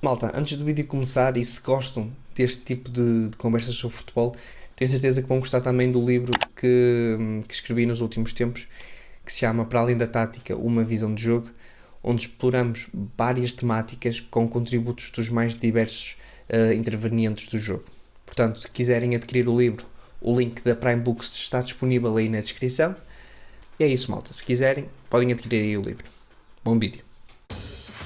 Malta, antes do vídeo começar, e se gostam deste tipo de conversas sobre futebol, tenho certeza que vão gostar também do livro que escrevi nos últimos tempos, que se chama Para Além da Tática, Uma Visão de Jogo, onde exploramos várias temáticas com contributos dos mais diversos intervenientes do jogo. Portanto, se quiserem adquirir o livro, o link da Prime Books está disponível aí na descrição. E é isso, malta. Se quiserem, podem adquirir aí o livro. Bom vídeo.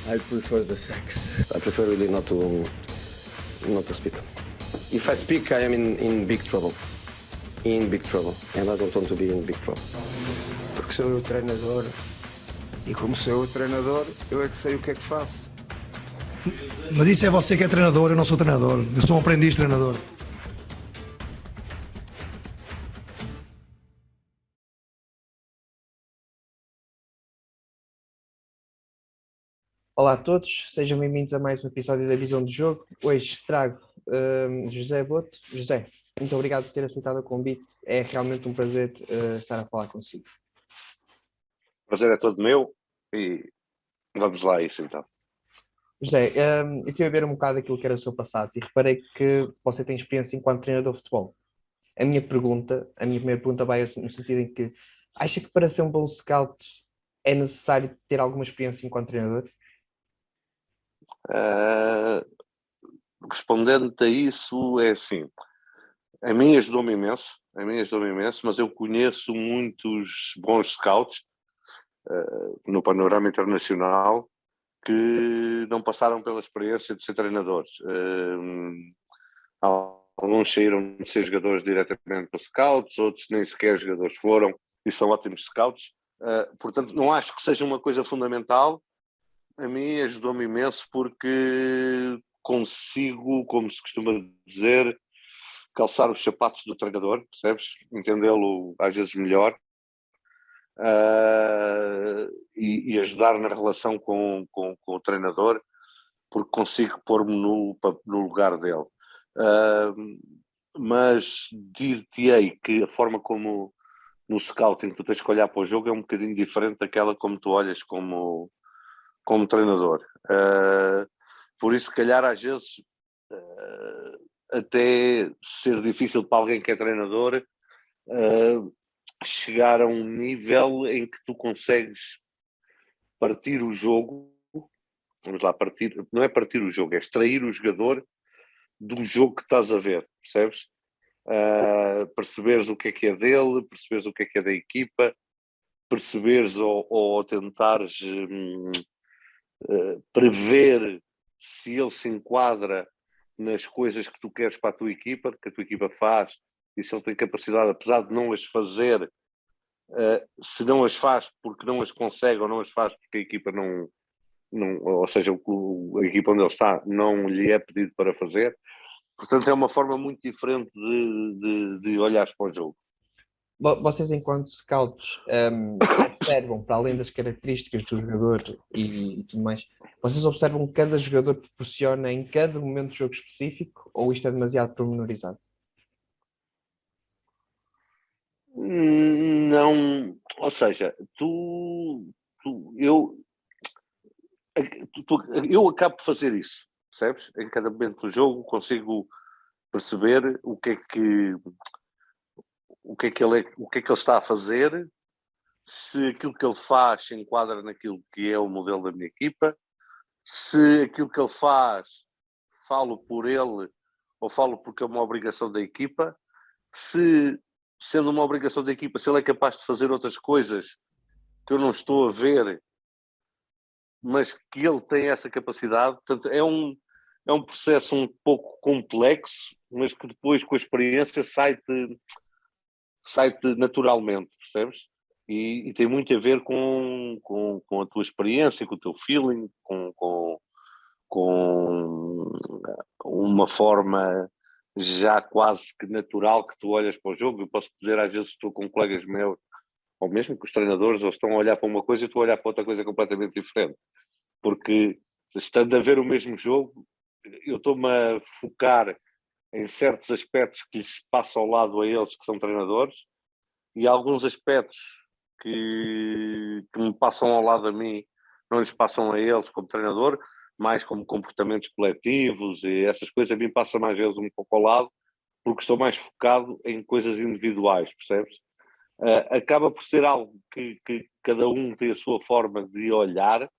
I prefer the sex. I prefer really not to speak. If I speak, I am in big trouble. In big trouble. And I don't want to be in big trouble. Porque sou eu o treinador. E como sou eu o treinador, eu é que sei o que é que faço. Mas isso é você que é treinador, eu não sou treinador. Eu sou um aprendiz treinador. Olá a todos, sejam bem-vindos a mais um episódio da Visão do Jogo. Hoje trago José Boto. José, muito obrigado por ter aceitado o convite. É realmente um prazer estar a falar consigo. O prazer é todo meu e vamos lá a isso então. José, eu estive a ver um bocado aquilo que era o seu passado e reparei que você tem experiência enquanto treinador de futebol. A minha primeira pergunta vai no sentido em que acha que para ser um bom scout é necessário ter alguma experiência enquanto treinador? Respondendo-te a isso, é assim, a mim ajudou-me imenso, mas eu conheço muitos bons scouts no panorama internacional que não passaram pela experiência de ser treinadores. Alguns saíram de ser jogadores diretamente para scouts, outros nem sequer jogadores foram e são ótimos scouts. Portanto, não acho que seja uma coisa fundamental. A mim ajudou-me imenso porque consigo, como se costuma dizer, calçar os sapatos do treinador, percebes? Entendê-lo às vezes melhor e ajudar na relação com o treinador, porque consigo pôr-me no lugar dele. Mas dir-te-ei que a forma como no scouting tu tens que olhar para o jogo é um bocadinho diferente daquela como tu olhas como treinador. Por isso, se calhar, às vezes, até ser difícil para alguém que é treinador chegar a um nível em que tu consegues partir o jogo, vamos lá, não é partir o jogo, é extrair o jogador do jogo que estás a ver, percebes? Perceberes o que é dele, perceberes o que é da equipa, perceberes ou tentares prever se ele se enquadra nas coisas que tu queres para a tua equipa, que a tua equipa faz, e se ele tem capacidade, apesar de não as fazer, se não as faz porque não as consegue ou não as faz porque a equipa não ou seja, a equipa onde ele está não lhe é pedido para fazer. Portanto, é uma forma muito diferente de olhares para o jogo. Vocês, enquanto scouts, observam, para além das características do jogador e tudo mais, vocês observam que cada jogador proporciona em cada momento do jogo específico ou isto é demasiado pormenorizado? Não, ou seja, eu acabo de fazer isso, percebes? Em cada momento do jogo consigo perceber o que é que ele está a fazer, se aquilo que ele faz se enquadra naquilo que é o modelo da minha equipa, se aquilo que ele faz falo por ele ou falo porque é uma obrigação da equipa, se sendo uma obrigação da equipa, se ele é capaz de fazer outras coisas que eu não estou a ver, mas que ele tem essa capacidade. Portanto, é um processo um pouco complexo, mas que depois com a experiência sai-te naturalmente, percebes? E tem muito a ver com a tua experiência, com o teu feeling, com uma forma já quase que natural que tu olhas para o jogo. Eu posso dizer, às vezes estou com colegas meus, ou mesmo com os treinadores, eles estão a olhar para uma coisa e estou a olhar para outra coisa completamente diferente. Porque estando a ver o mesmo jogo, eu estou-me a focar em certos aspectos que lhes passam ao lado a eles, que são treinadores, e alguns aspectos que me passam ao lado a mim, não lhes passam a eles como treinador, mais como comportamentos coletivos e essas coisas, a mim passa mais vezes um pouco ao lado, porque estou mais focado em coisas individuais, percebes? Acaba por ser algo que cada um tem a sua forma de olhar,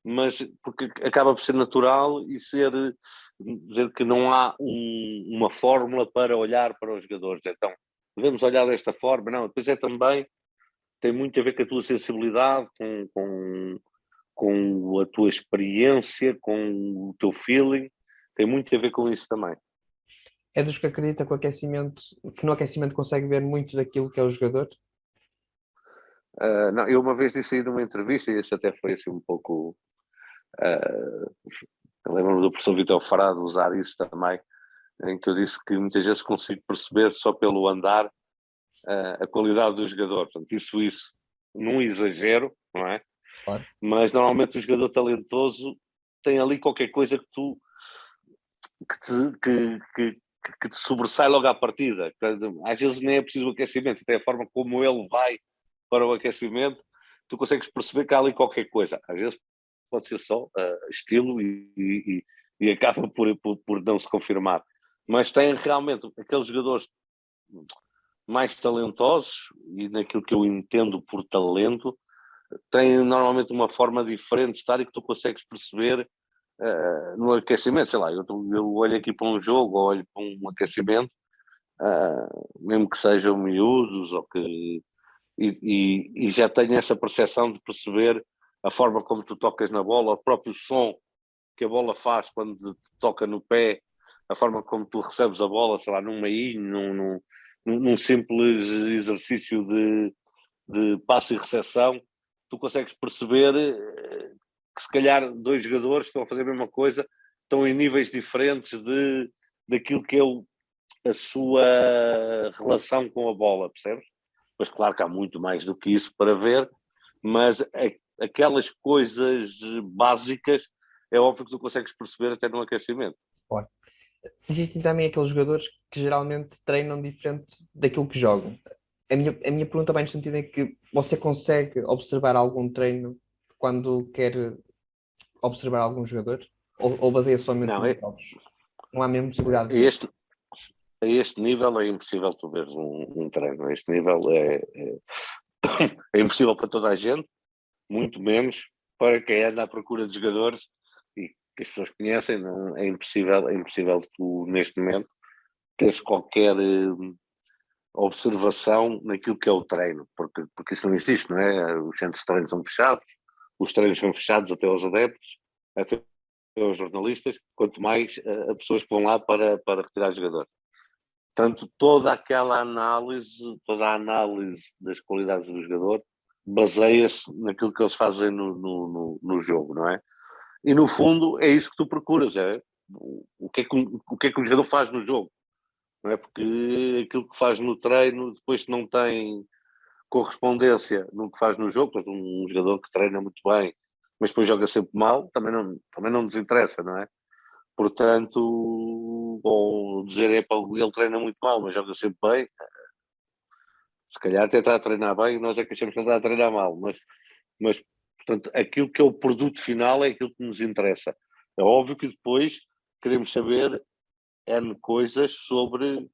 mas porque acaba por ser natural e dizer que não há uma fórmula para olhar para os jogadores. Então, devemos olhar desta forma, não, depois também, tem muito a ver com a tua sensibilidade, com a tua experiência, com o teu feeling, tem muito a ver com isso também. É dos que acredita que no aquecimento consegue ver muito daquilo que é o jogador? Não, eu uma vez disse aí numa entrevista, e isso até foi assim um pouco... eu lembro-me do professor Vitor Frado usar isso também, em que eu disse que muitas vezes consigo perceber só pelo andar a qualidade do jogador. Portanto, isso num exagero, não é? Claro. Mas normalmente o jogador talentoso tem ali qualquer coisa que te sobressai logo à partida. Às vezes nem é preciso o aquecimento, até a forma como ele vai para o aquecimento, tu consegues perceber que há ali qualquer coisa. Às vezes pode ser só estilo e acaba por não se confirmar. Mas tem realmente aqueles jogadores mais talentosos, e naquilo que eu entendo por talento, têm normalmente uma forma diferente de estar e que tu consegues perceber no aquecimento. Sei lá, eu olho aqui para um jogo, ou olho para um aquecimento, mesmo que sejam miúdos, e já tenho essa percepção de perceber a forma como tu tocas na bola, o próprio som que a bola faz quando te toca no pé, a forma como tu recebes a bola, sei lá, num meinho, num simples exercício de passe e recepção, tu consegues perceber que se calhar dois jogadores estão a fazer a mesma coisa, estão em níveis diferentes daquilo que é a sua relação com a bola, percebes? Mas claro que há muito mais do que isso para ver, mas aquelas coisas básicas é óbvio que tu consegues perceber até no aquecimento. Claro. Existem também aqueles jogadores que geralmente treinam diferente daquilo que jogam. A minha pergunta vai no sentido em que você consegue observar algum treino quando quer observar algum jogador? Ou baseia somente Não, nos jogos? Não há mesmo possibilidade a de... este nível é impossível tu veres um treino. A este nível é impossível para toda a gente, muito menos para quem anda à procura de jogadores e que as pessoas conhecem. Não, é impossível tu, neste momento, teres qualquer observação naquilo que é o treino, porque isso não existe, não é? Os centros de treino são fechados, os treinos são fechados até aos adeptos, até aos jornalistas, quanto mais a pessoas que vão lá para retirar jogadores. Portanto, toda a análise das qualidades do jogador baseia-se naquilo que eles fazem no jogo, não é? E no fundo é isso que tu procuras, o que é que o jogador faz no jogo, não é? Porque aquilo que faz no treino depois não tem correspondência no que faz no jogo. Portanto, um jogador que treina muito bem, mas depois joga sempre mal, também não nos interessa, não é? Portanto, ou dizer, ele treina muito mal, mas joga sempre bem, se calhar até está a treinar bem e nós é que achamos que ele está a treinar mal, mas portanto, aquilo que é o produto final é aquilo que nos interessa. É óbvio que depois queremos saber N coisas sobre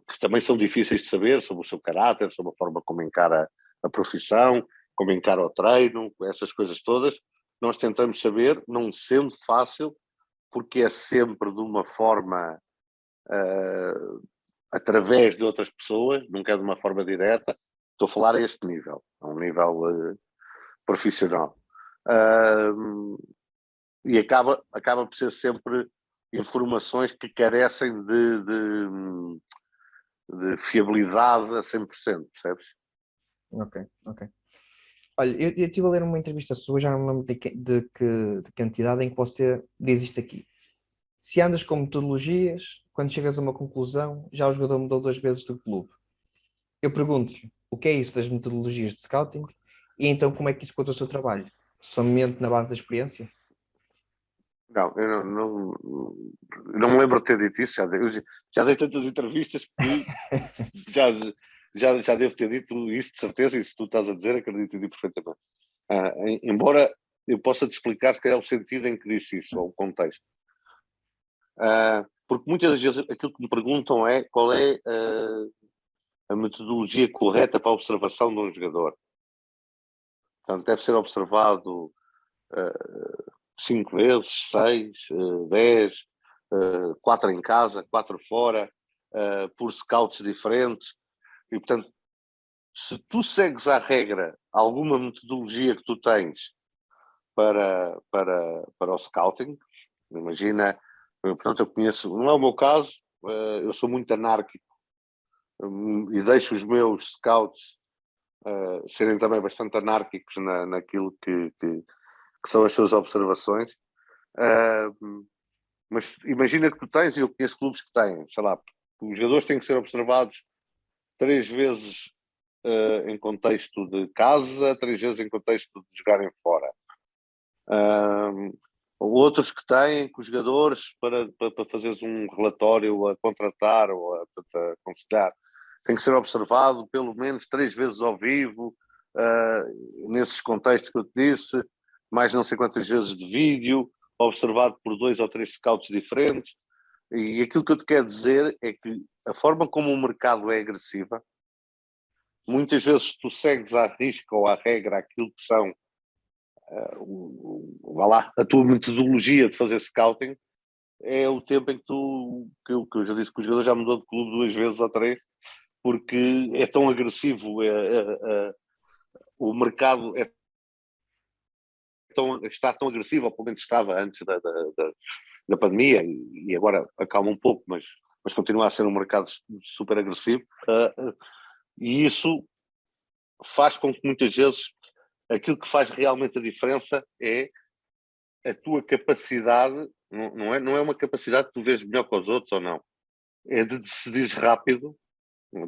que também são difíceis de saber, sobre o seu caráter, sobre a forma como encara a profissão, como encara o treino, essas coisas todas. Nós tentamos saber, não sendo fácil, porque é sempre de uma forma através de outras pessoas, nunca é de uma forma direta. Estou a falar a este nível, a um nível profissional. E acaba por ser sempre informações que carecem de fiabilidade a 100%, percebes? Ok. Olha, eu estive a ler uma entrevista sua, já não me lembro de que entidade, em que você diz isto aqui. Se andas com metodologias, quando chegas a uma conclusão, já o jogador mudou 2 vezes do clube. Eu pergunto-lhe, o que é isso das metodologias de scouting? E então como é que isso conta o seu trabalho? Somente na base da experiência? Não, eu não me lembro de ter dito isso. Já dei tantas entrevistas que já devo ter dito isso de certeza, e se tu estás a dizer, acredito perfeitamente. Embora eu posso te explicar se calhar o sentido em que disse isso, ou o contexto. Porque muitas das vezes aquilo que me perguntam é qual é a metodologia correta para a observação de um jogador. Portanto, deve ser observado 5 vezes, 6, 10, 4 em casa, 4 fora, por scouts diferentes. E, portanto, se tu segues à regra alguma metodologia que tu tens para o scouting, imagina, portanto, eu conheço, não é o meu caso, eu sou muito anárquico e deixo os meus scouts serem também bastante anárquicos naquilo que são as suas observações. Mas imagina que tu tens, e eu conheço clubes que têm, sei lá, os jogadores têm que ser observados 3 vezes em contexto de casa, 3 vezes em contexto de jogarem fora. Outros que têm com os jogadores para fazeres um relatório a contratar ou a aconselhar, tem que ser observado pelo menos 3 vezes ao vivo, nesses contextos que eu te disse, mais não sei quantas vezes de vídeo, observado por 2 ou 3 scouts diferentes. E aquilo que eu te quero dizer é que a forma como o mercado é agressiva, muitas vezes tu segues à risca ou à regra aquilo que são vá lá, a tua metodologia de fazer scouting, é o tempo em que que eu já disse que o jogador já mudou de clube 2 vezes ou 3, porque é tão agressivo, o mercado está tão agressivo, ou pelo menos estava antes da pandemia, e agora acalma um pouco, mas continua a ser um mercado super agressivo, e isso faz com que muitas vezes aquilo que faz realmente a diferença é a tua capacidade, não é uma capacidade que tu vês melhor que os outros ou não, é de decidir rápido,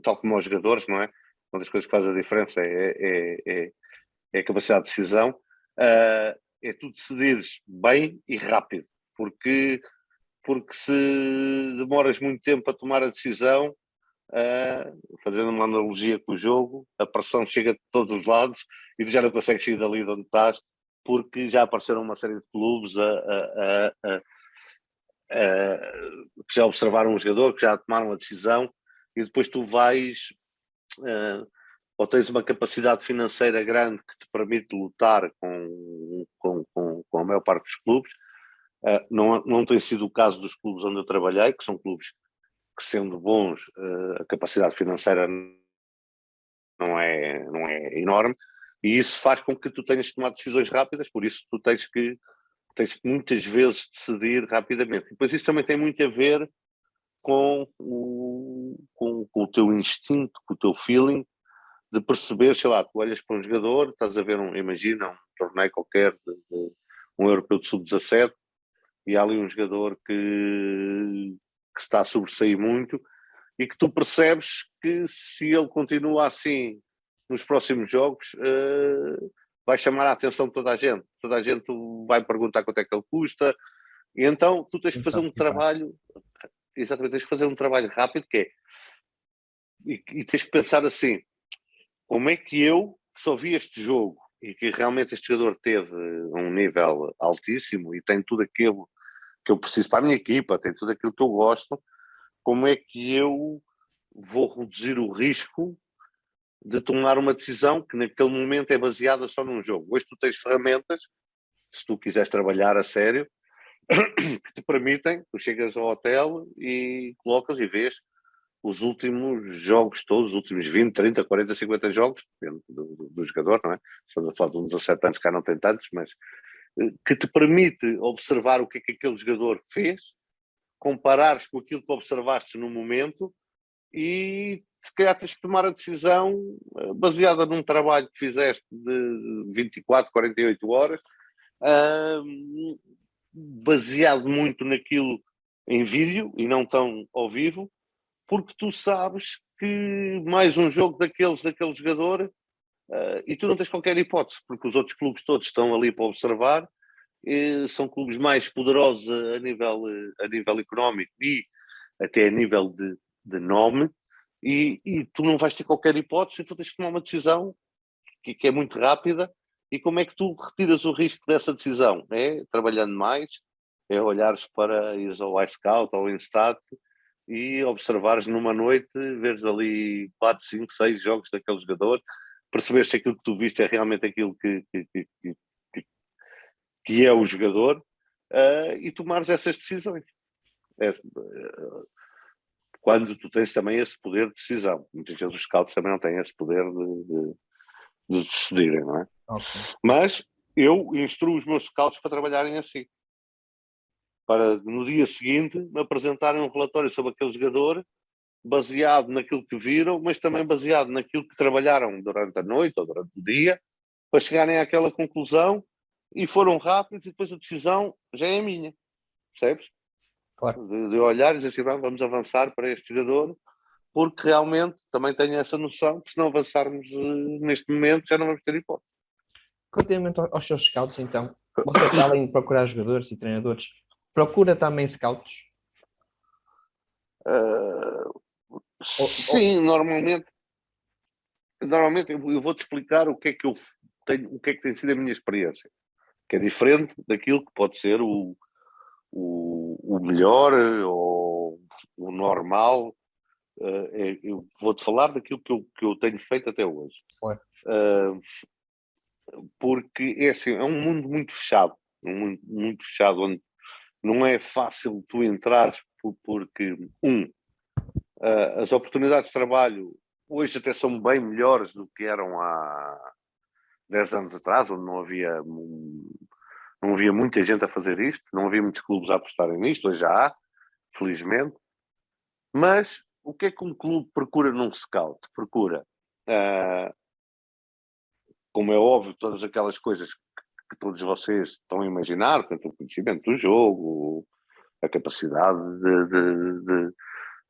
tal como os jogadores, não é? Uma das coisas que faz a diferença é a capacidade de decisão, é tu decidires bem e rápido, porque se demoras muito tempo a tomar a decisão, fazendo uma analogia com o jogo, a pressão chega de todos os lados e tu já não consegues sair dali de onde estás, porque já apareceram uma série de clubes que já observaram um jogador, que já tomaram a decisão, e depois tu vais ou tens uma capacidade financeira grande que te permite lutar com a maior parte dos clubes. Não tem sido o caso dos clubes onde eu trabalhei, que são clubes que, sendo bons, a capacidade financeira não é enorme, e isso faz com que tu tenhas de tomar decisões rápidas, por isso tu tens que muitas vezes decidir rapidamente. E depois isso também tem muito a ver com o teu instinto, com o teu feeling, de perceber, sei lá, tu olhas para um jogador, estás a ver imagina um torneio qualquer de um europeu de sub-17, e há ali um jogador que está a sobressair muito, e que tu percebes que se ele continua assim nos próximos jogos, vai chamar a atenção de toda a gente vai perguntar quanto é que ele custa, e então tu tens que fazer um trabalho, exatamente, tens que fazer um trabalho rápido, que é, e tens que pensar assim, como é que eu só vi este jogo e que realmente este jogador teve um nível altíssimo e tem tudo aquilo que eu preciso para a minha equipa, tem tudo aquilo que eu gosto, como é que eu vou reduzir o risco de tomar uma decisão que naquele momento é baseada só num jogo. Hoje tu tens ferramentas, se tu quiseres trabalhar a sério, que te permitem, tu chegas ao hotel e colocas e vês os últimos jogos todos, os últimos 20, 30, 40, 50 jogos, depende do jogador, não é? Estamos a falar de uns 17 anos, cá não tem tantos, mas que te permite observar o que é que aquele jogador fez, comparares com aquilo que observaste no momento e se calhar tens de tomar a decisão baseada num trabalho que fizeste de 24, 48 horas, baseado muito naquilo em vídeo e não tão ao vivo, porque tu sabes que mais um jogo daquele jogador e tu não tens qualquer hipótese, porque os outros clubes todos estão ali para observar, são clubes mais poderosos a nível económico e até a nível de nome, e tu não vais ter qualquer hipótese, então tens de tomar uma decisão que é muito rápida E como é que tu retiras o risco dessa decisão? É trabalhando mais, é olhares para ires ao iScout ou ao Instat e observares numa noite, veres ali 4, 5, 6 jogos daquele jogador, perceberes se aquilo que tu viste é realmente aquilo que é o jogador, e tomares essas decisões. Quando tu tens também esse poder de decisão. Muitas vezes os scouts também não têm esse poder de decidirem, não é? Ok. Mas eu instruo os meus scouts para trabalharem assim. Para no dia seguinte me apresentarem um relatório sobre aquele jogador, baseado naquilo que viram, mas também baseado naquilo que trabalharam durante a noite ou durante o dia, para chegarem àquela conclusão, e foram rápidos, e depois a decisão já é minha, percebes? Claro. De olhar e dizer assim, vamos avançar para este jogador, porque realmente também tenho essa noção que se não avançarmos neste momento já não vamos ter hipótese. Relativamente aos seus scouts, então, você, para além de procurar jogadores e treinadores, procura também scouts? Sim, normalmente eu vou-te explicar o que é que eu tenho, o que é que tem sido a minha experiência, que é diferente daquilo que pode ser o melhor ou o normal. Eu vou-te falar daquilo que eu tenho feito até hoje. Claro. Porque é assim, é um mundo muito fechado, um mundo muito fechado, onde não é fácil tu entrares, porque as oportunidades de trabalho hoje até são bem melhores do que eram há 10 anos atrás, onde não havia muita gente a fazer isto, não havia muitos clubes a apostarem nisto, hoje já há, felizmente. Mas o que é que um clube procura num scout? Procura, como é óbvio, todas aquelas coisas que todos vocês estão a imaginar, portanto, o conhecimento do jogo, a capacidade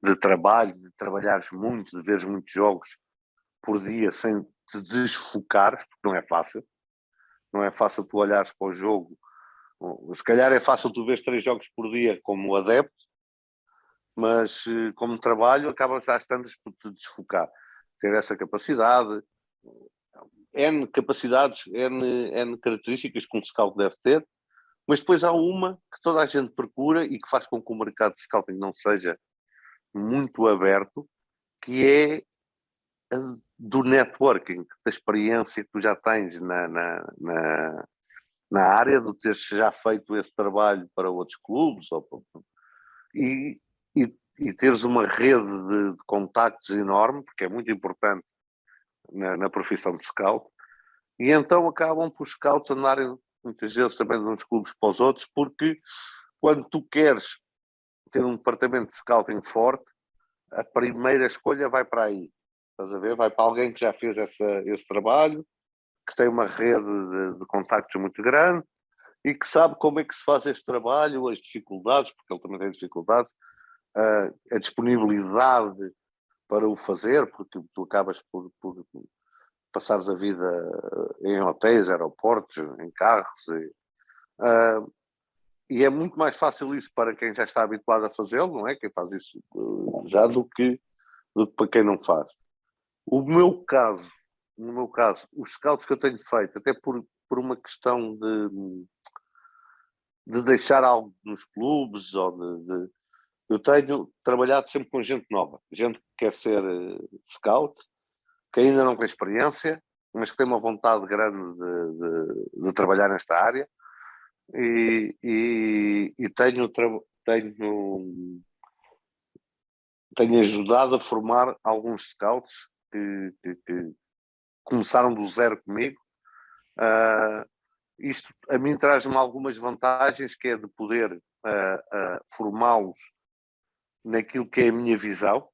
de trabalho, de trabalhares muito, de veres muitos jogos por dia sem te desfocares, porque não é fácil. Não é fácil tu olhares para o jogo. Se calhar é fácil tu veres 3 jogos por dia como adepto, mas como trabalho acabas às tantas por te desfocar. Ter essa capacidade, N capacidades, N características que um scout deve ter, mas depois há uma que toda a gente procura e que faz com que o mercado de scouting não seja muito aberto, que é do networking, da experiência que tu já tens na área, de teres já feito esse trabalho para outros clubes, e, e teres uma rede de contactos enorme, porque é muito importante na profissão de scout, e então acabam por os scouts andarem muitas vezes também de uns clubes para os outros, porque quando tu queres ter um departamento de scouting forte, a primeira escolha vai para aí. Estás a ver? Vai para alguém que já fez esse trabalho, que tem uma rede de contactos muito grande e que sabe como é que se faz este trabalho, as dificuldades, porque ele também tem dificuldades, a disponibilidade para o fazer, porque tu acabas por passares a vida em hotéis, aeroportos, em carros. E é muito mais fácil isso para quem já está habituado a fazê-lo, não é? Quem faz isso já do que para quem não faz. No meu caso, os scouts que eu tenho feito, até por uma questão de deixar algo nos clubes, eu tenho trabalhado sempre com gente nova, gente que quer ser scout, que ainda não tem experiência, mas que tem uma vontade grande de trabalhar nesta área, e tenho ajudado a formar alguns scouts que começaram do zero comigo. Isto a mim traz-me algumas vantagens, que é de poder formá-los naquilo que é a minha visão,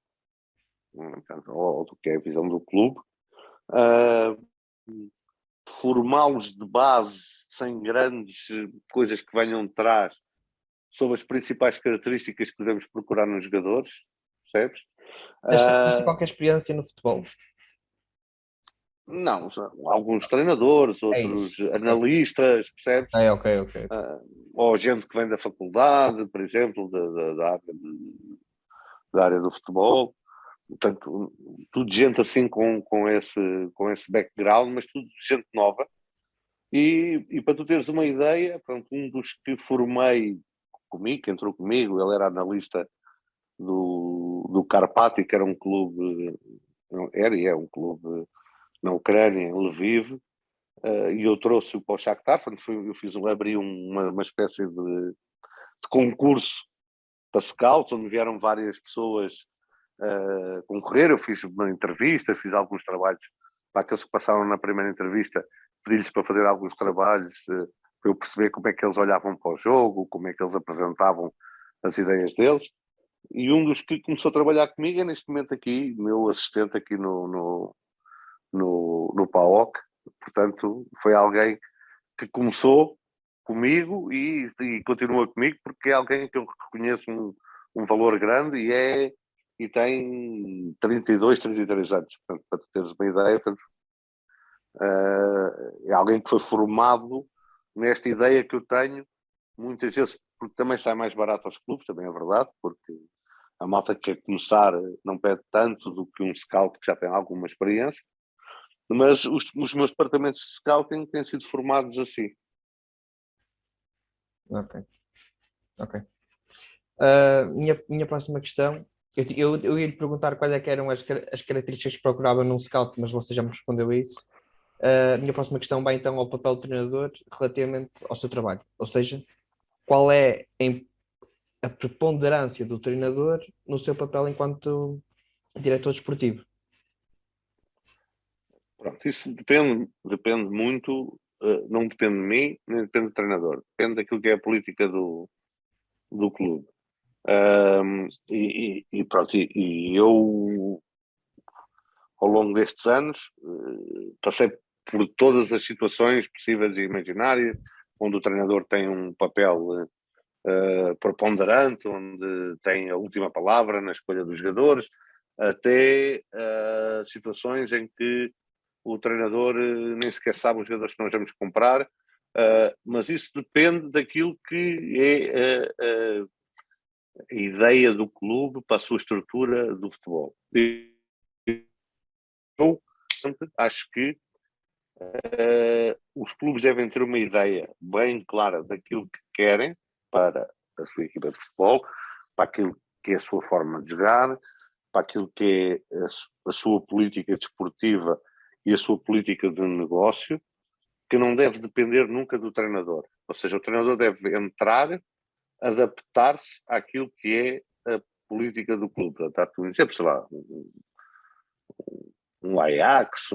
ou do que é a visão do clube, formá-los de base, sem grandes coisas que venham de trás, sobre as principais características que devemos procurar nos jogadores, percebes? Tens qualquer experiência no futebol? Não, alguns treinadores, É outros isso. analistas, percebes? Ok. Ou gente que vem da faculdade, por exemplo, da área do futebol. Portanto, tudo gente assim com esse background, mas tudo gente nova, E para tu teres uma ideia, pronto, um dos que formei comigo, que entrou comigo, ele era analista do Karpaty, que era um clube, era e é um clube na Ucrânia, em Lviv, e eu trouxe-o para o Shakhtar, portanto, abri uma espécie de concurso para scouts, onde vieram várias pessoas concorrer. Eu fiz uma entrevista, fiz alguns trabalhos para aqueles que passaram na primeira entrevista, pedi-lhes para fazer alguns trabalhos para eu perceber como é que eles olhavam para o jogo, como é que eles apresentavam as ideias deles. E um dos que começou a trabalhar comigo é neste momento aqui, meu assistente aqui no PAOK. Portanto, foi alguém que começou comigo e continua comigo, porque é alguém que eu reconheço um valor grande e tem 32, 33 anos. Portanto, para teres uma ideia, portanto, é alguém que foi formado nesta ideia que eu tenho, muitas vezes porque também sai mais barato aos clubes, também é verdade, porque a malta que quer começar não pede tanto do que um scout que já tem alguma experiência, mas os meus departamentos de scouting têm sido formados assim. Ok, ok. Minha próxima questão, eu ia lhe perguntar quais é que eram as características que procurava num scout, mas você já me respondeu a isso. A minha próxima questão vai então ao papel do treinador relativamente ao seu trabalho, ou seja, qual é a preponderância do treinador no seu papel enquanto diretor desportivo? Pronto, isso depende muito, não depende de mim, nem depende do treinador, depende daquilo que é a política do clube. E pronto, e eu, ao longo destes anos, passei por todas as situações possíveis e imaginárias, onde o treinador tem um papel preponderante, onde tem a última palavra na escolha dos jogadores, até situações em que o treinador nem sequer sabe os jogadores que nós vamos comprar, mas isso depende daquilo que é a ideia do clube para a sua estrutura do futebol. Eu acho que os clubes devem ter uma ideia bem clara daquilo que querem para a sua equipa de futebol, para aquilo que é a sua forma de jogar, para aquilo que é a sua política desportiva e a sua política de negócio, que não deve depender nunca do treinador. Ou seja, o treinador deve entrar, adaptar-se àquilo que é a política do clube. Portanto, um exemplo, sei lá, um Ajax,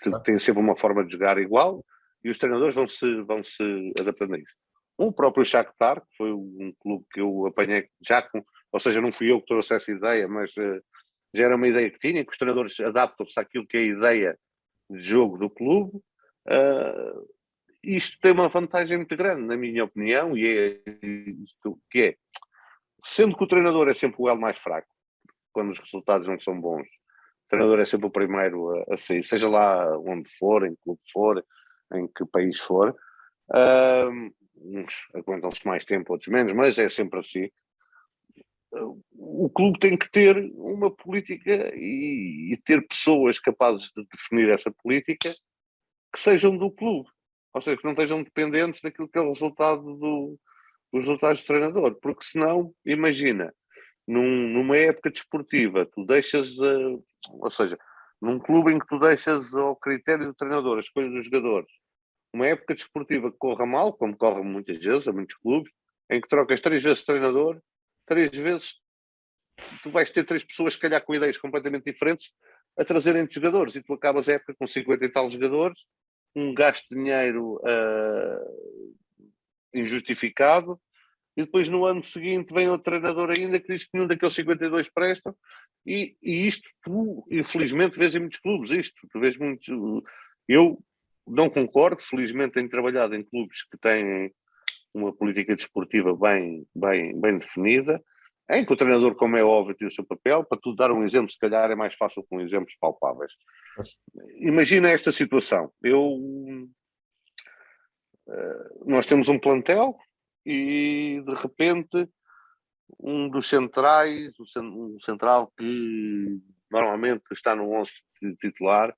que tem sempre uma forma de jogar igual, e os treinadores vão se adaptando a isso. O próprio Shakhtar, que foi um clube que eu apanhei ou seja, não fui eu que trouxe essa ideia, mas já era uma ideia que tinha, que os treinadores adaptam-se àquilo que é a ideia de jogo do clube. Isto tem uma vantagem muito grande, na minha opinião, e é isto que é, sendo que o treinador é sempre o elo mais fraco, quando os resultados não são bons, o treinador é sempre o primeiro a sair, seja lá onde for, em que clube for, em que país for. Uns aguentam-se mais tempo, outros menos, mas é sempre assim. O clube tem que ter uma política e ter pessoas capazes de definir essa política que sejam do clube, ou seja, que não estejam dependentes daquilo que é o resultado dos resultados do treinador, porque senão, imagina, numa época desportiva, tu deixas, ou seja, num clube em que tu deixas ao critério do treinador a escolha dos jogadores, uma época desportiva que corra mal, como corre muitas vezes a muitos clubes, em que trocas 3 vezes de treinador, 3 vezes tu vais ter 3 pessoas, se calhar com ideias completamente diferentes, a trazerem-te jogadores, e tu acabas a época com 50 e tal jogadores, um gasto de dinheiro injustificado, e depois no ano seguinte vem outro treinador ainda que diz que nenhum daqueles 52 prestam, e isto tu, infelizmente, vês em muitos clubes, tu vês muito. Eu não concordo, felizmente tenho trabalhado em clubes que têm uma política desportiva bem definida, em que o treinador, como é óbvio, tem o seu papel. Para tu dar um exemplo, se calhar é mais fácil com exemplos palpáveis. Imagina esta situação. Nós temos um plantel e, de repente, um dos centrais, um central que normalmente está no 11 titular,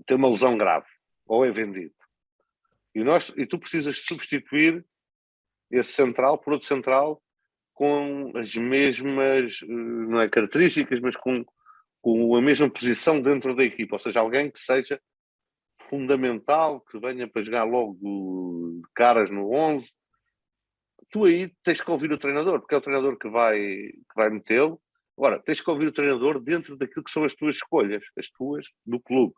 tem uma lesão grave, ou é vendido. E tu precisas substituir esse central por outro central com as mesmas, não é características, mas com a mesma posição dentro da equipa, ou seja, alguém que seja fundamental, que venha para jogar logo de caras no 11. Tu aí tens que ouvir o treinador, porque é o treinador que vai metê-lo. Agora, tens que ouvir o treinador dentro daquilo que são as tuas escolhas, as tuas do clube.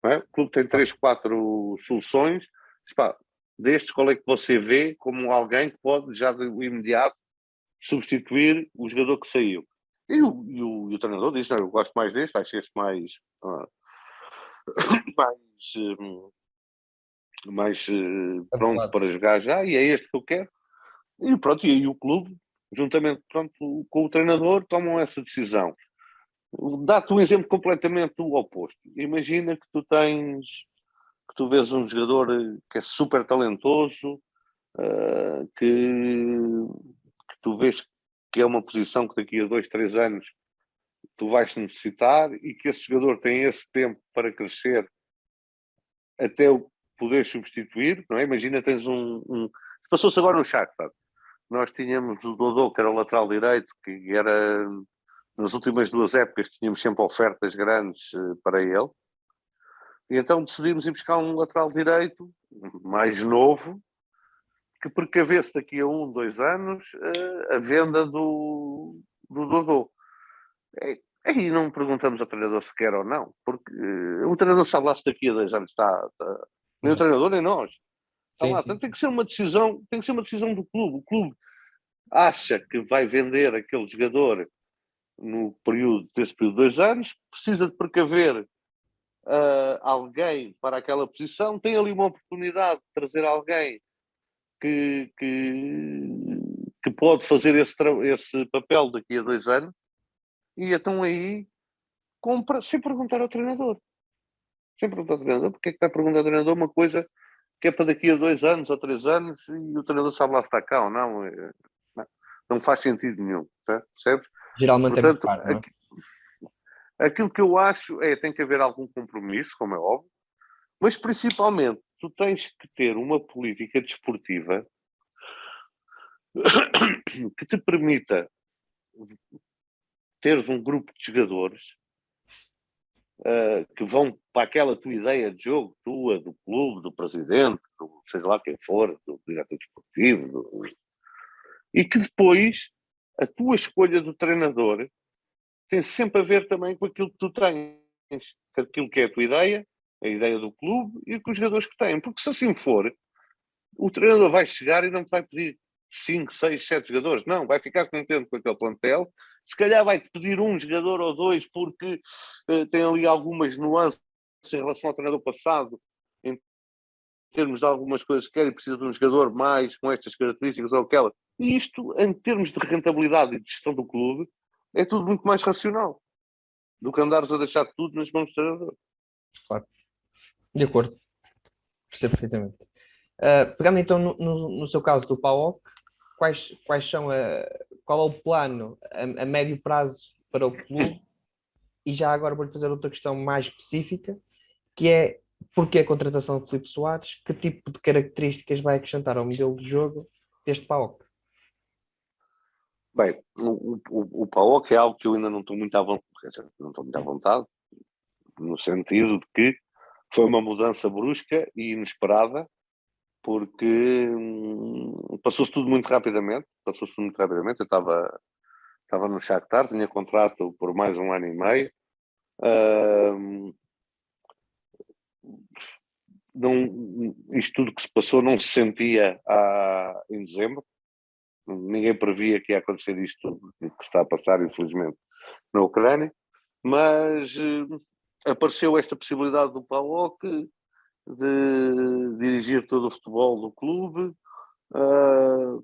Não é? O clube tem 3, 4 soluções. Diz, pá, destes, qual é que você vê como alguém que pode, já do imediato, substituir o jogador que saiu? E o treinador diz, não, eu gosto mais deste, acho este mais pronto para jogar já, e é este que eu quero. E pronto, e aí o clube, juntamente pronto, com o treinador, tomam essa decisão. Dá-te um exemplo completamente do oposto. Imagina que tu vês um jogador que é super talentoso, que tu vês que é uma posição que daqui a 2, 3 anos tu vais necessitar e que esse jogador tem esse tempo para crescer até o poder substituir, não é? Imagina, tens passou-se agora no Shakhtar. Nós tínhamos o Dodô, que era o lateral direito, que era, nas últimas 2 épocas, tínhamos sempre ofertas grandes para ele. E então decidimos ir buscar um lateral direito mais novo, que precavesse daqui a 1, 2 anos a venda do Dodô. Aí não perguntamos ao treinador se quer ou não, porque o treinador sabe lá se daqui a 2 anos está nem o treinador nem nós. Está lá. Tem que ser uma decisão, do clube. O clube acha que vai vender aquele jogador nesse período de 2 anos, precisa de precaver alguém para aquela posição, tem ali uma oportunidade de trazer alguém que pode fazer esse papel daqui a 2 anos, e então aí compra sem perguntar ao treinador. Sem perguntar ao treinador, porque é que vai perguntar ao treinador uma coisa que é para daqui a 2 anos ou 3 anos e o treinador sabe lá se está cá ou não. Não faz sentido nenhum, percebes? Geralmente é muito Portanto, caro, não é? aquilo que eu acho tem que haver algum compromisso, como é óbvio, mas principalmente tu tens que ter uma política desportiva que te permita teres um grupo de jogadores que vão para aquela tua ideia de jogo, tua, do clube, do presidente, seja lá quem for, do diretor desportivo, e que depois a tua escolha do treinador tem sempre a ver também com aquilo que tu tens, com aquilo que é a tua ideia, a ideia do clube e com os jogadores que têm. Porque se assim for, o treinador vai chegar e não te vai pedir 5, 6, 7 jogadores. Não, vai ficar contente com aquele plantel. Se calhar vai-te pedir um jogador ou 2 porque tem ali algumas nuances em relação ao treinador passado, em termos de algumas coisas que quer e precisa de um jogador mais com estas características ou aquela. E isto, em termos de rentabilidade e de gestão do clube, é tudo muito mais racional do que andares a deixar tudo nas mãos do treinador. Claro. De acordo. Percebo perfeitamente. Pegando então no seu caso do PAOK, quais são qual é o plano a médio prazo para o clube? E já agora vou-lhe fazer outra questão mais específica, que é porquê a contratação de Filipe Soares? Que tipo de características vai acrescentar ao modelo de jogo deste PAOK? Bem, o PAOK é algo que eu ainda não estou muito à vontade, no sentido de que foi uma mudança brusca e inesperada, porque passou-se tudo muito rapidamente. Eu estava no Shakhtar, tinha contrato por mais 1 ano e meio. Isto tudo que se passou não se sentia em dezembro. Ninguém previa que ia acontecer isto que está a passar, infelizmente, na Ucrânia. Mas apareceu esta possibilidade do PAOK de dirigir todo o futebol do clube.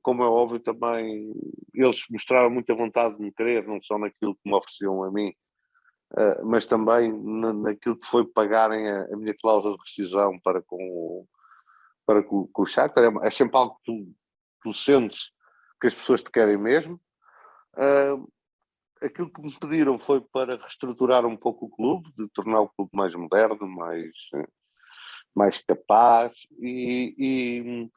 Como é óbvio, também eles mostraram muita vontade de me querer, não só naquilo que me ofereciam a mim, mas também naquilo que foi pagarem a minha cláusula de rescisão para com o Shakhtar. É sempre algo que tu sentes que as pessoas te querem mesmo. aquilo que me pediram foi para reestruturar um pouco o clube, de tornar o clube mais moderno, mais capaz, e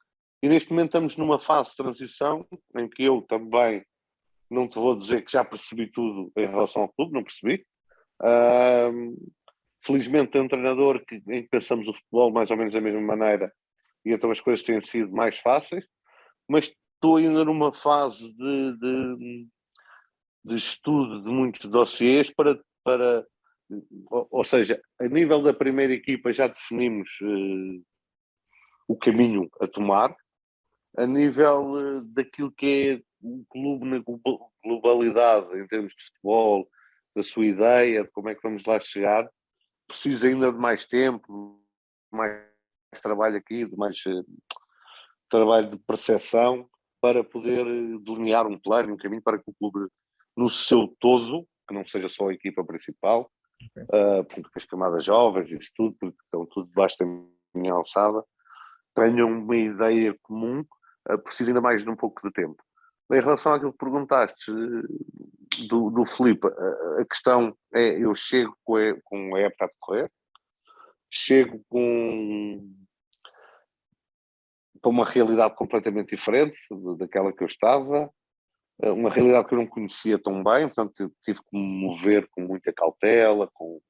neste momento estamos numa fase de transição em que eu também não te vou dizer que já percebi tudo em relação ao clube, não percebi. Felizmente tem um treinador em que pensamos o futebol mais ou menos da mesma maneira, e então as coisas têm sido mais fáceis, mas estou ainda numa fase de estudo de muitos dossiês ou seja, a nível da primeira equipa já definimos o caminho a tomar, a nível daquilo que é o clube na globalidade, em termos de futebol, da sua ideia, de como é que vamos lá chegar, precisa ainda de mais tempo, mais trabalho aqui, de mais trabalho de percepção, para poder delinear um plano, um caminho para que o clube, no seu todo, que não seja só a equipa principal, porque as camadas jovens, isso tudo, porque estão tudo debaixo da minha alçada, tenham uma ideia comum, precisa ainda mais de um pouco de tempo. Em relação àquilo que perguntaste do Filipe, a questão é, eu chego com a época a decorrer, chego para uma realidade completamente diferente daquela que eu estava, uma realidade que eu não conhecia tão bem, portanto tive que me mover com muita cautela, com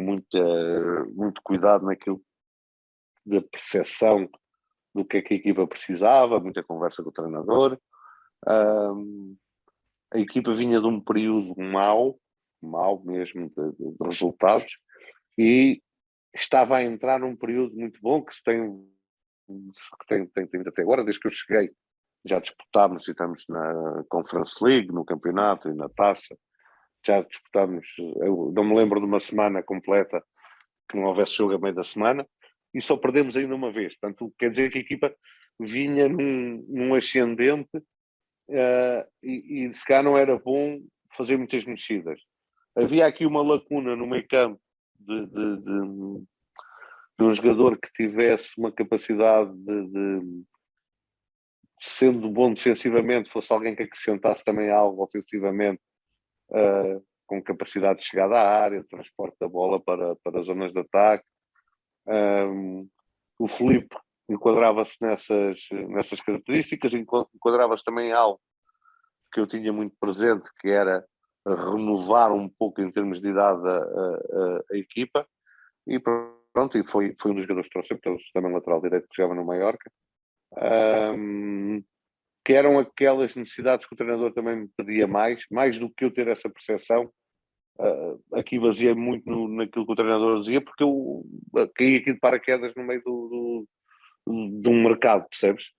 muito cuidado naquilo da percepção do que é que a equipa precisava, muita conversa com o treinador. A equipa vinha de um período mau mesmo de resultados, e estava a entrar num período muito bom que tem até agora, desde que eu cheguei. Já disputámos e estamos na Conference League, no campeonato e na taça. Já disputámos, eu não me lembro de uma semana completa que não houvesse jogo a meio da semana, e só perdemos ainda uma vez. Portanto, quer dizer que a equipa vinha num ascendente, e se calhar não era bom fazer muitas mexidas. Havia aqui uma lacuna no meio campo de um jogador que tivesse uma capacidade sendo bom defensivamente, fosse alguém que acrescentasse também algo ofensivamente, com capacidade de chegada à área, transporte da bola para zonas de ataque. O Filipe enquadrava-se nessas características, enquadrava-se também em algo que eu tinha muito presente, que era renovar um pouco em termos de idade a equipa, e pronto, e foi um dos jogadores que trouxe, também lateral direito que jogava no Mallorca, que eram aquelas necessidades que o treinador também me pedia mais do que eu ter essa percepção. Aqui baseei muito naquilo que o treinador dizia, porque eu caí aqui de paraquedas no meio de um mercado, percebes?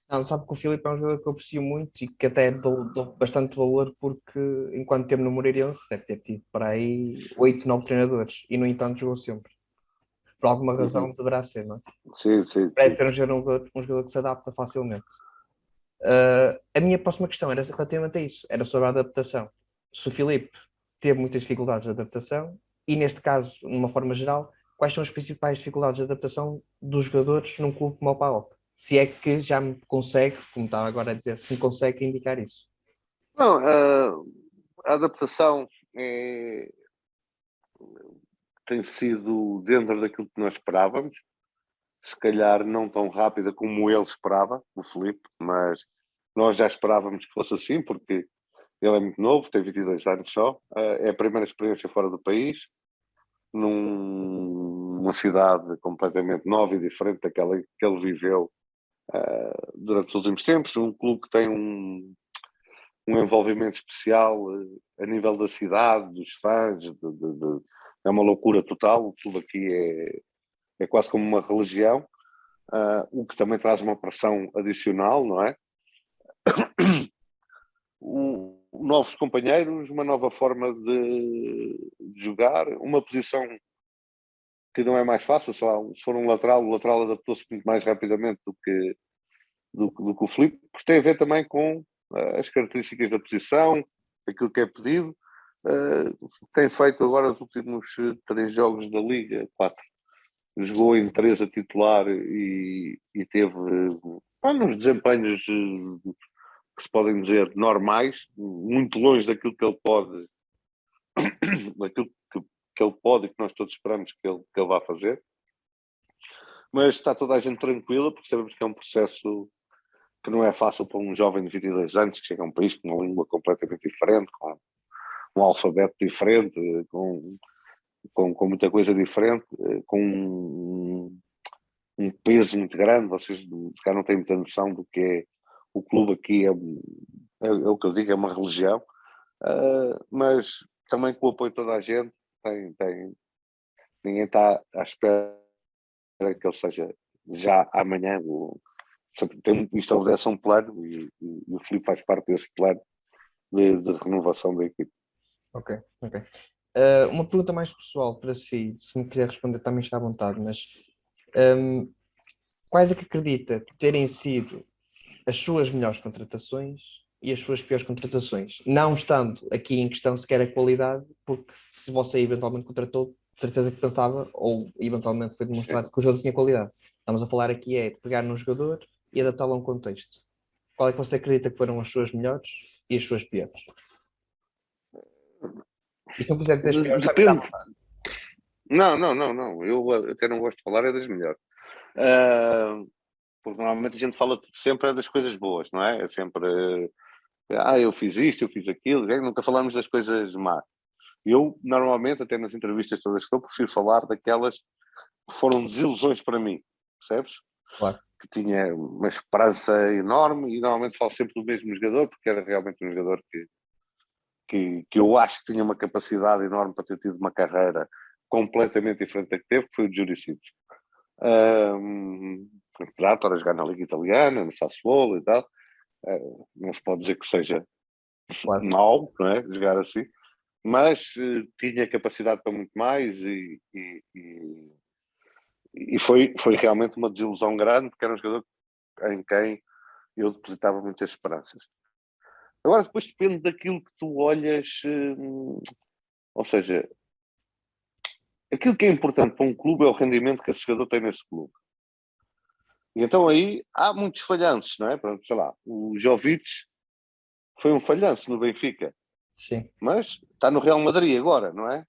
Não, sabe que o Filipe é um jogador que eu aprecio muito e que até dou bastante valor, porque enquanto teve no Moreirense deve ter tido para aí 8, 9 treinadores e no entanto jogou sempre. Por alguma razão deverá ser, não é? Sim. Parece ser um jogador que se adapta facilmente. A minha próxima questão era relativamente a isso, era sobre a adaptação. Se o Filipe teve muitas dificuldades de adaptação, e neste caso, numa forma geral, quais são as principais dificuldades de adaptação dos jogadores num clube como o PAOK? Se é que já me consegue, como estava agora a dizer, se me consegue indicar isso. Não, a adaptação tem sido dentro daquilo que nós esperávamos, se calhar não tão rápida como ele esperava, o Filipe, mas nós já esperávamos que fosse assim, porque ele é muito novo, tem 22 anos só, é a primeira experiência fora do país, numa cidade completamente nova e diferente daquela que ele viveu durante os últimos tempos, um clube que tem um envolvimento especial a nível da cidade, dos fãs, é uma loucura total, o clube aqui é quase como uma religião, o que também traz uma pressão adicional, não é? Novos companheiros, uma nova forma de jogar, uma posição que não é mais fácil, sei lá, se for um lateral, o lateral adaptou-se muito mais rapidamente do que o Filipe, porque tem a ver também com as características da posição, aquilo que é pedido. Tem feito agora os últimos 3 jogos da Liga, 4. Jogou em 3 a titular e teve uns desempenhos que se podem dizer normais, muito longe daquilo que ele pode, daquilo que ele pode e que nós todos esperamos que ele vá fazer. Mas está toda a gente tranquila, porque sabemos que é um processo que não é fácil para um jovem de 22 anos que chega a um país com uma língua completamente diferente, com um alfabeto diferente, com muita coisa diferente, com um peso muito grande. Vocês cá não têm muita noção do que é o clube aqui, é o que eu digo, é uma religião, mas também com o apoio de toda a gente, ninguém está à espera que ele seja já amanhã. Isto é um plano e o Filipe faz parte desse plano de renovação da equipe. Ok. Uma pergunta mais pessoal para si, se me quiser responder também está à vontade, mas quais é que acredita terem sido as suas melhores contratações e as suas piores contratações? Não estando aqui em questão sequer a qualidade, porque se você eventualmente contratou, de certeza que pensava, ou eventualmente foi demonstrado que o jogador tinha qualidade. Estamos a falar aqui é de pegar num jogador e adaptá-lo a um contexto. Qual é que você acredita que foram as suas melhores e as suas piores? E se não quiser dizer as piores, também Depende. Não. Eu até não gosto de falar, é das melhores. Porque normalmente a gente fala sempre das coisas boas, não é? É sempre, eu fiz isto, eu fiz aquilo, nunca falamos das coisas más. Eu, normalmente, até nas entrevistas todas que eu prefiro falar daquelas que foram desilusões para mim, percebes? Claro. Que tinha uma esperança enorme e normalmente falo sempre do mesmo jogador, porque era realmente um jogador que eu acho que tinha uma capacidade enorme para ter tido uma carreira completamente diferente da que teve, que foi o Juricic. Apesar de estar a jogar na Liga Italiana, no Sassuolo e tal, não se pode dizer que seja Claro. mau, não é? Jogar assim, mas tinha capacidade para muito mais e foi realmente uma desilusão grande, porque era um jogador em quem eu depositava muitas esperanças. Agora, depois depende daquilo que tu olhas, ou seja, aquilo que é importante para um clube é o rendimento que esse jogador tem nesse clube. E então aí há muitos falhanços, não é? Sei lá, o Jovic foi um falhanço no Benfica, Sim. mas está no Real Madrid agora, não é?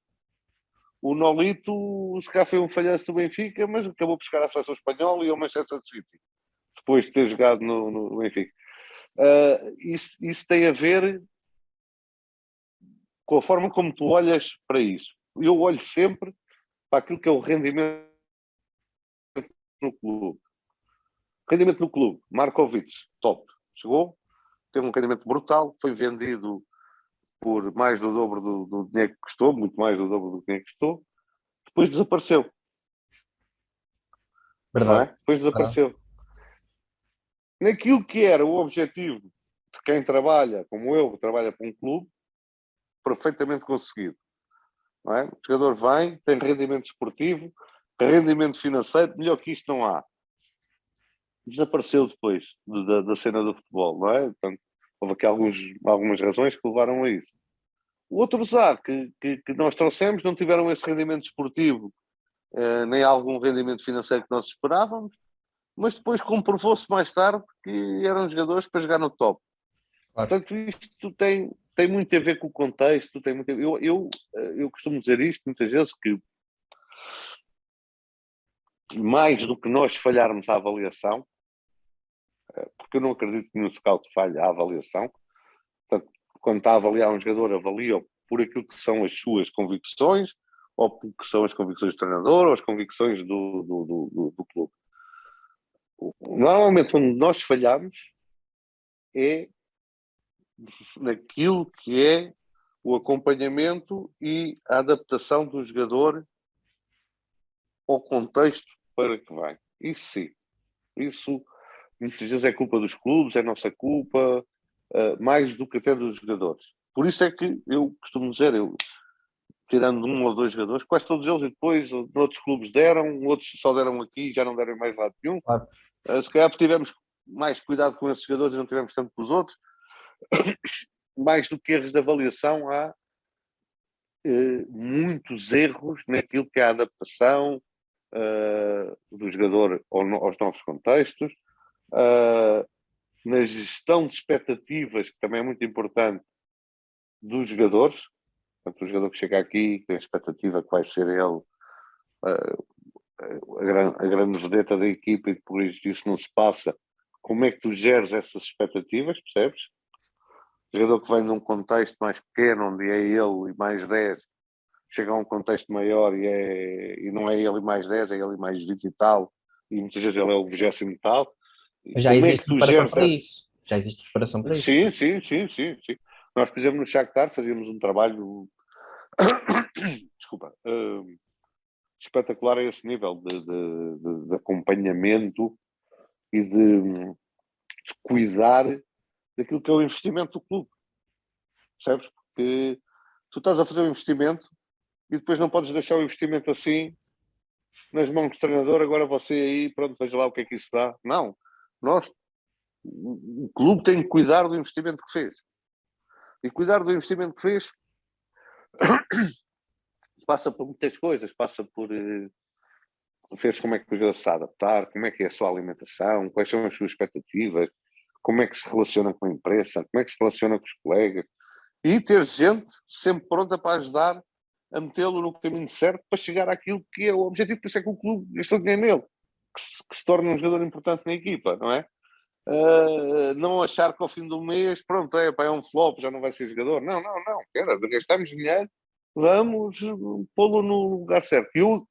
O Nolito, se calhar foi um falhanço do Benfica, mas acabou por chegar à seleção espanhola e ao Manchester City, depois de ter jogado no Benfica. Isso tem a ver com a forma como tu olhas para isso. Eu olho sempre para aquilo que é o rendimento no clube. Rendimento no clube, Markovic, top. Chegou, teve um rendimento brutal, foi vendido por mais do dobro do dinheiro que custou, muito mais do dobro do dinheiro que custou, depois desapareceu. Não é? Verdade. Depois desapareceu. Naquilo que era o objetivo de quem trabalha, como eu, trabalha para um clube, perfeitamente conseguido. Não é? O jogador vem, tem rendimento esportivo, rendimento financeiro, melhor que isto não há. Desapareceu depois da cena do futebol, não é? Portanto, houve aqui algumas razões que levaram a isso. O outro usar que nós trouxemos não tiveram esse rendimento esportivo, nem algum rendimento financeiro que nós esperávamos, mas depois comprovou-se mais tarde que eram jogadores para jogar no top. Claro. Portanto, isto tem muito a ver com o contexto. Eu costumo dizer isto muitas vezes, que mais do que nós falharmos a avaliação, porque eu não acredito que nenhum scout falhe a avaliação. Portanto, quando está a avaliar um jogador, avalia por aquilo que são as suas convicções, ou por que são as convicções do treinador, ou as convicções do clube. Normalmente, onde nós falhamos é naquilo que é o acompanhamento e a adaptação do jogador ao contexto para que vai. Isso sim. Isso muitas vezes é culpa dos clubes, é nossa culpa, mais do que até dos jogadores. Por isso é que eu costumo dizer, tirando um ou dois jogadores, quase todos eles, e depois outros clubes deram, outros só deram aqui e já não deram mais lado nenhum. Claro. Se calhar porque tivemos mais cuidado com esses jogadores e não tivemos tanto com os outros. Mais do que erros de avaliação, há muitos erros naquilo que é a adaptação do jogador aos novos contextos, na gestão de expectativas, que também é muito importante, dos jogadores. Portanto, o jogador que chega aqui, que tem a expectativa que vai ser ele a grande vedeta da equipa, e depois disso não se passa. Como é que tu geres essas expectativas, percebes? O jogador que vem num contexto mais pequeno, onde é ele e mais 10, chega a um contexto maior e não é ele e mais 10, é ele e mais 20 e tal, e muitas vezes ele é o 20º e tal. Mas já Como é existe que tu preparação geres para essa? isso. Já existe preparação para isso. Sim. Nós, por exemplo, no Shakhtar fazíamos um trabalho desculpa, espetacular a esse nível de acompanhamento e de cuidar daquilo que é o investimento do clube. Percebes? Porque tu estás a fazer um investimento e depois não podes deixar o investimento assim nas mãos do treinador, agora você aí, pronto, veja lá o que é que isso dá. Não. O clube tem que cuidar do investimento que fez. E cuidar do investimento que fez passa por muitas coisas, passa por ver como é que o jogador se está a adaptar, como é que é a sua alimentação, quais são as suas expectativas, como é que se relaciona com a imprensa, como é que se relaciona com os colegas, e ter gente sempre pronta para ajudar a metê-lo no caminho certo para chegar àquilo que é o objetivo. Por isso é que o clube gastou dinheiro nele, que se torne um jogador importante na equipa, não é? Não achar que ao fim do mês, pronto, é um flop, já não vai ser jogador. Não, gastamos dinheiro, vamos pô-lo no lugar certo. Eu,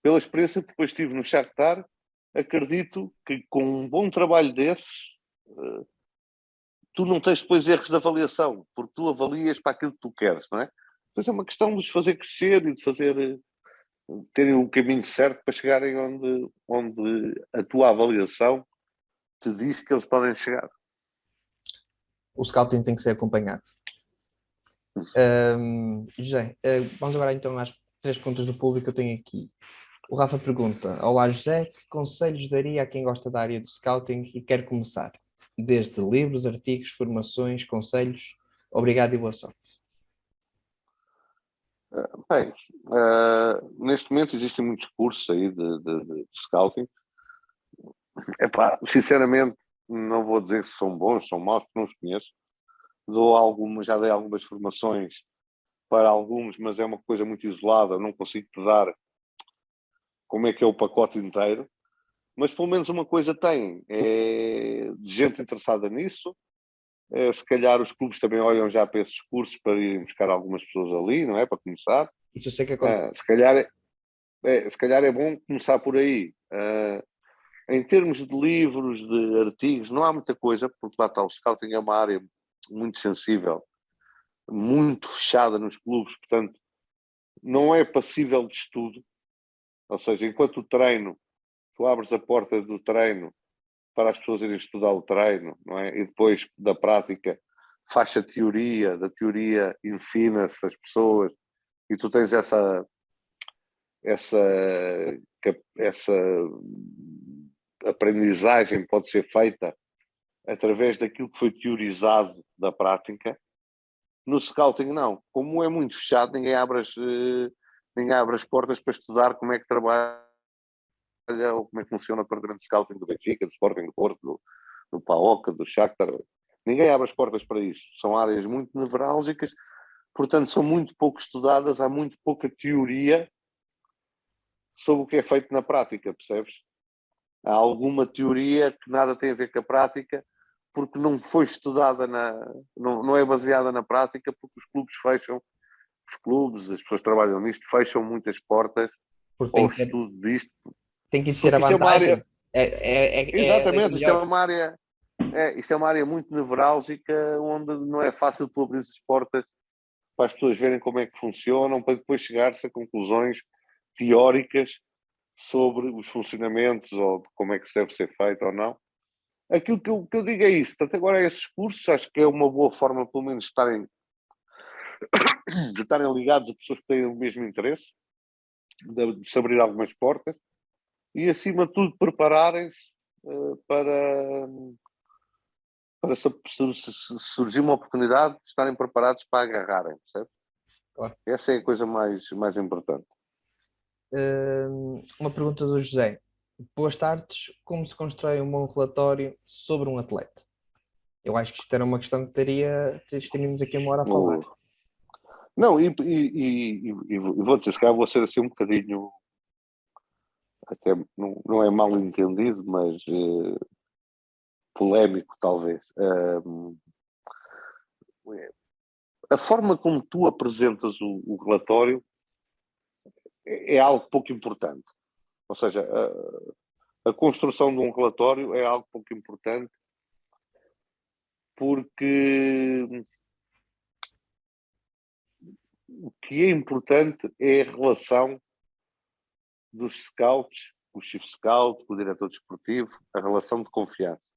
pela experiência que depois tive no Shakhtar, acredito que com um bom trabalho desses, tu não tens depois erros de avaliação, porque tu avalias para aquilo que tu queres, não é? Depois é uma questão de os fazer crescer e de fazer terem o caminho certo para chegarem onde a tua avaliação te diz que eles podem chegar. O scouting tem que ser acompanhado. José, vamos agora então às 3 perguntas do público que eu tenho aqui. O Rafa pergunta: olá José, que conselhos daria a quem gosta da área do scouting e quer começar? Desde livros, artigos, formações, conselhos. Obrigado e boa sorte. Bem, neste momento existem muitos cursos aí de scouting. Epá, sinceramente, não vou dizer se são bons, são maus, porque não os conheço. Já dei algumas formações para alguns, mas é uma coisa muito isolada, não consigo te dar como é que é o pacote inteiro. Mas pelo menos uma coisa tem, é de gente interessada nisso. Se calhar os clubes também olham já para esses cursos para irem buscar algumas pessoas ali, não é? Para começar. Isso eu sei que acontece. Se calhar é bom começar por aí. Em termos de livros, de artigos, não há muita coisa, porque lá está, o scouting é uma área muito sensível, muito fechada nos clubes, portanto, não é passível de estudo. Ou seja, enquanto o treino, tu abres a porta do treino para as pessoas irem estudar o treino, não é? E depois da prática faz a teoria, da teoria ensina-se as pessoas, e tu tens essa aprendizagem pode ser feita através daquilo que foi teorizado da prática. No scouting não, como é muito fechado, ninguém abre as portas para estudar como é que trabalha ou como é que funciona o departamento de scouting do Benfica, do Sporting do Porto, do PAOK, do Shakhtar. Ninguém abre as portas para isso. São áreas muito nevrálgicas, portanto são muito pouco estudadas, há muito pouca teoria sobre o que é feito na prática, percebes? Há alguma teoria que nada tem a ver com a prática, porque não foi estudada, não é baseada na prática, porque os clubes fecham, as pessoas que trabalham nisto, fecham muitas portas ao estudo disto. Tem que ser a vantagem. Exatamente, isto é uma área muito nevrálgica, onde não é fácil tu abrir as portas para as pessoas verem como é que funcionam, para depois chegar-se a conclusões teóricas sobre os funcionamentos ou de como é que isso deve ser feito ou não. Aquilo que eu digo é isso. Portanto, agora esses cursos acho que é uma boa forma, pelo menos, de estarem ligados a pessoas que têm o mesmo interesse, de se abrir algumas portas e, acima de tudo, prepararem-se para se surgir uma oportunidade, de estarem preparados para agarrarem, percebe? Claro. Essa é a coisa mais importante. Uma pergunta do José. Boas tardes, como se constrói um bom relatório sobre um atleta? Eu acho que isto era uma questão que estaríamos aqui uma hora a falar. Não, e vou dizer, se calhar vou ser assim um bocadinho, até não é mal entendido, mas polémico talvez. A forma como tu apresentas o relatório é algo pouco importante. Ou seja, a construção de um relatório é algo pouco importante porque o que é importante é a relação dos scouts, o chief scout, o diretor desportivo, a relação de confiança.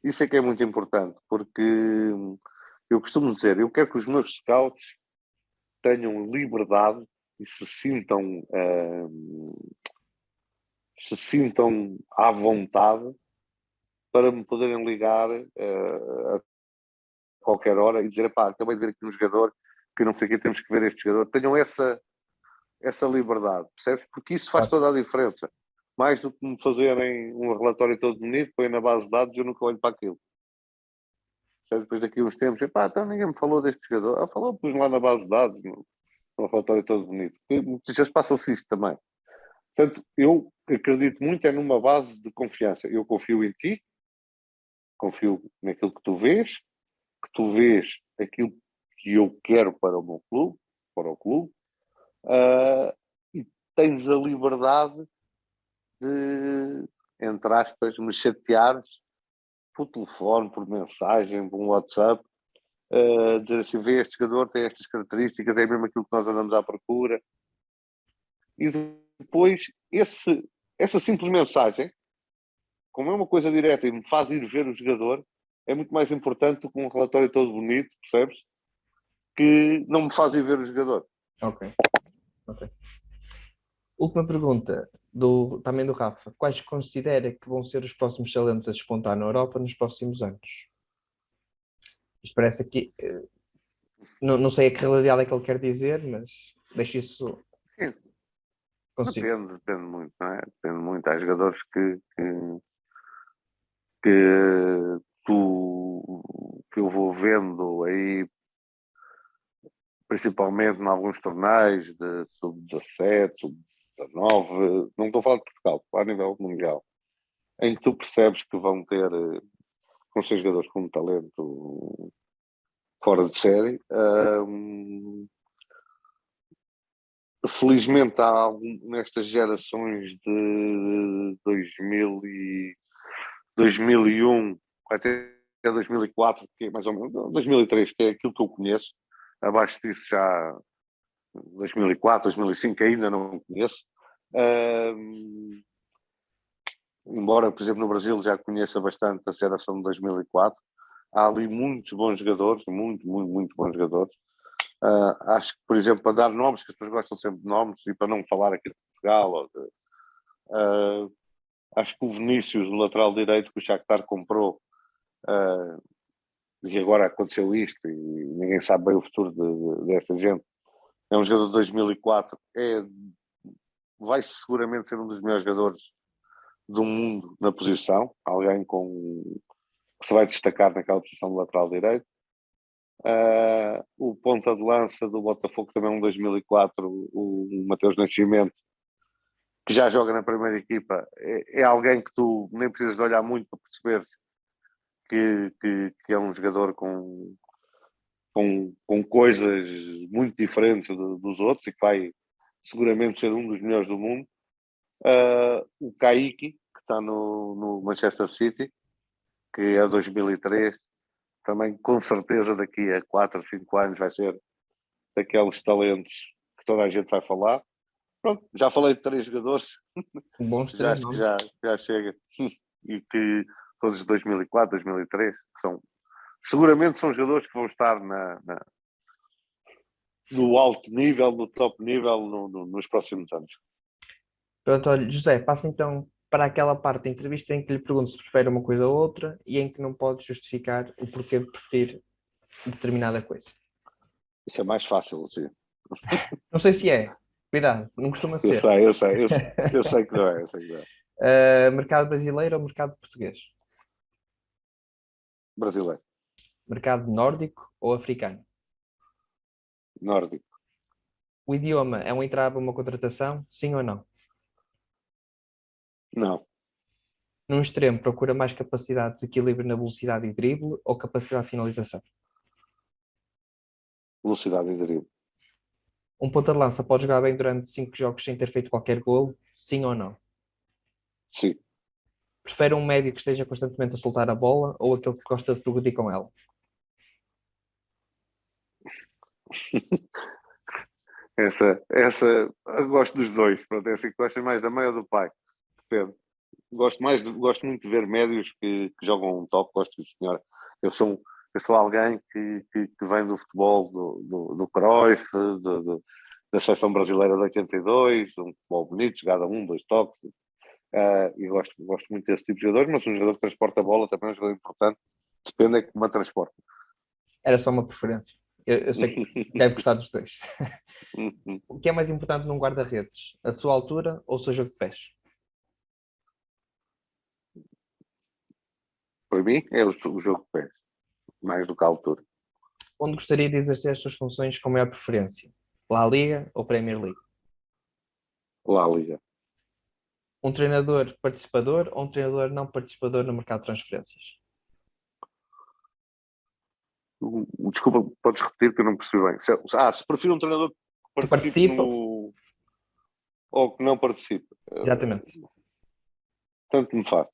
Isso é que é muito importante, porque eu costumo dizer, eu quero que os meus scouts tenham liberdade e se sintam à vontade para me poderem ligar a qualquer hora e dizer, pá, acabei de ver aqui um jogador que não sei o que, temos que ver este jogador. Tenham essa liberdade, percebes? Porque isso faz toda a diferença. Mais do que me fazerem um relatório todo bonito, põe na base de dados, eu nunca olho para aquilo. Depois daqui a uns tempos, pá, então ninguém me falou deste jogador. Falou, pus lá na base de dados, no relatório todo bonito. Muitas vezes passa-se isto também. Portanto, eu acredito muito é numa base de confiança. Eu confio em ti, confio naquilo que tu vês aquilo que eu quero para o meu clube, para o clube, e tens a liberdade de, entre aspas, me chateares por telefone, por mensagem, por um WhatsApp, dizer assim, vê este jogador, tem estas características, é mesmo aquilo que nós andamos à procura. E depois, essa simples mensagem, como é uma coisa direta e me faz ir ver o jogador, é muito mais importante do que um relatório todo bonito, percebes? Que não me faz ir ver o jogador. Ok. Última pergunta, também do Rafa. Quais considera que vão ser os próximos talentos a despontar na Europa nos próximos anos? Isto parece aqui... não sei a que realidade é que ele quer dizer, mas deixo isso Sim. consigo. Depende muito, não é? Depende muito. Há jogadores que eu vou vendo aí, principalmente em alguns torneios de sub-17, sub-19, não estou a falar de Portugal, a nível mundial, em que tu percebes que vão ser jogadores com um talento fora de série. Felizmente há nestas gerações de 2001 até 2004, que é mais ou menos 2003, que é aquilo que eu conheço. Abaixo disso já 2004, 2005 ainda não conheço. Embora, por exemplo, no Brasil já conheça bastante a geração de 2004. Há ali muitos bons jogadores, muito bons jogadores. Acho que, por exemplo, para dar nomes, que as pessoas gostam sempre de nomes, e para não falar aqui de Portugal, acho que o Vinícius, o lateral direito que o Shakhtar comprou, e agora aconteceu isto, e ninguém sabe bem o futuro desta gente, é um jogador de 2004, vai seguramente ser um dos melhores jogadores do mundo na posição, alguém que se vai destacar naquela posição de lateral direito. O ponta de lança do Botafogo também é um 2004, o Mateus Nascimento, que já joga na primeira equipa, é alguém que tu nem precisas de olhar muito para perceber que é um jogador com coisas muito diferentes dos outros e que vai seguramente ser um dos melhores do mundo. O Kaique, que está no Manchester City, que é 2003, também com certeza daqui a 4 ou 5 anos vai ser daqueles talentos que toda a gente vai falar. Pronto, já falei de 3 jogadores, Bons já acho que já chega, e que todos de 2004, 2003, que seguramente são jogadores que vão estar no alto nível, no top nível nos próximos anos. Pronto, olha, José, passa então para aquela parte da entrevista em que lhe pergunto se prefere uma coisa ou outra e em que não pode justificar o porquê de preferir determinada coisa. Isso é mais fácil, assim. Não sei se é. Cuidado, não costuma Eu ser. sei, eu sei, eu sei que não é, eu sei que não é. Mercado brasileiro ou mercado português? Brasileiro, Mercado nórdico ou africano? nórdico, O idioma é um entrave a uma contratação? Sim ou não? não, Num extremo, procura mais capacidade de desequilíbrio na velocidade e drible ou capacidade de finalização? velocidade e drible, Um ponta de lança pode jogar bem durante 5 jogos sem ter feito qualquer golo? Sim ou não? sim. Prefere um médio que esteja constantemente a soltar a bola ou aquele que gosta de progredir com ela? Essa, eu gosto dos dois, pronto, é assim que gostas mais da mãe ou do pai, depende. Gosto muito de ver médios que jogam um toque, gosto de senhora. Eu sou, eu sou alguém que vem do futebol do Cruyff, da seleção brasileira de 82, um futebol bonito, jogado a um, dois toques, e gosto muito desse tipo de jogador, mas um jogador que transporta a bola também é um jogador importante, depende é como a transporta. Era só uma preferência. Eu sei que deve gostar dos dois. O que é mais importante num guarda-redes? A sua altura ou o seu jogo de pés? Para mim é o jogo de pés, mais do que a altura. Onde gostaria de exercer as suas funções com maior preferência? La Liga ou Premier League? Lá, liga. Um treinador participador ou um treinador não participador no mercado de transferências? Desculpa, podes repetir que eu não percebi bem. Se prefiro um treinador que Que participe participa? ou que não participe. Exatamente. Tanto me faz.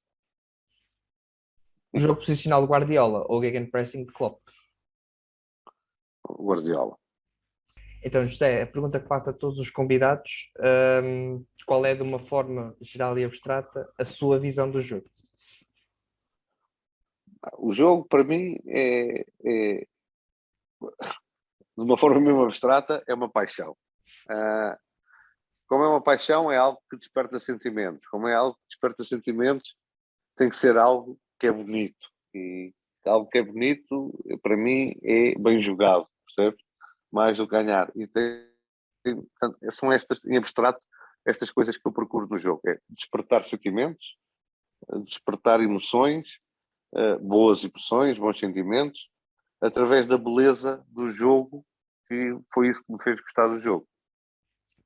O jogo posicional de Guardiola ou o gegenpressing de Klopp? Guardiola. Então, José, a pergunta que faço a todos os convidados, qual é, de uma forma geral e abstrata, a sua visão do jogo? O jogo, para mim, de uma forma mesmo abstrata, é uma paixão. Como é uma paixão, é algo que desperta sentimentos. Como é algo que desperta sentimentos, tem que ser algo que é bonito. E algo que é bonito, para mim, é bem jogado, percebes? Mais do que ganhar. E portanto, são estas, em abstrato, estas coisas que eu procuro no jogo. É despertar sentimentos, despertar emoções, boas emoções, bons sentimentos, através da beleza do jogo, que foi isso que me fez gostar do jogo.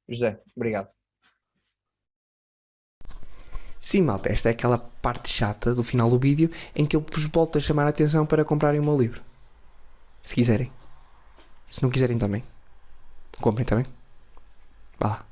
José, obrigado. Sim, malta, esta é aquela parte chata do final do vídeo em que eu vos volto a chamar a atenção para comprarem o meu livro. Se quiserem. Se não quiserem também. Comprem também. Vá lá.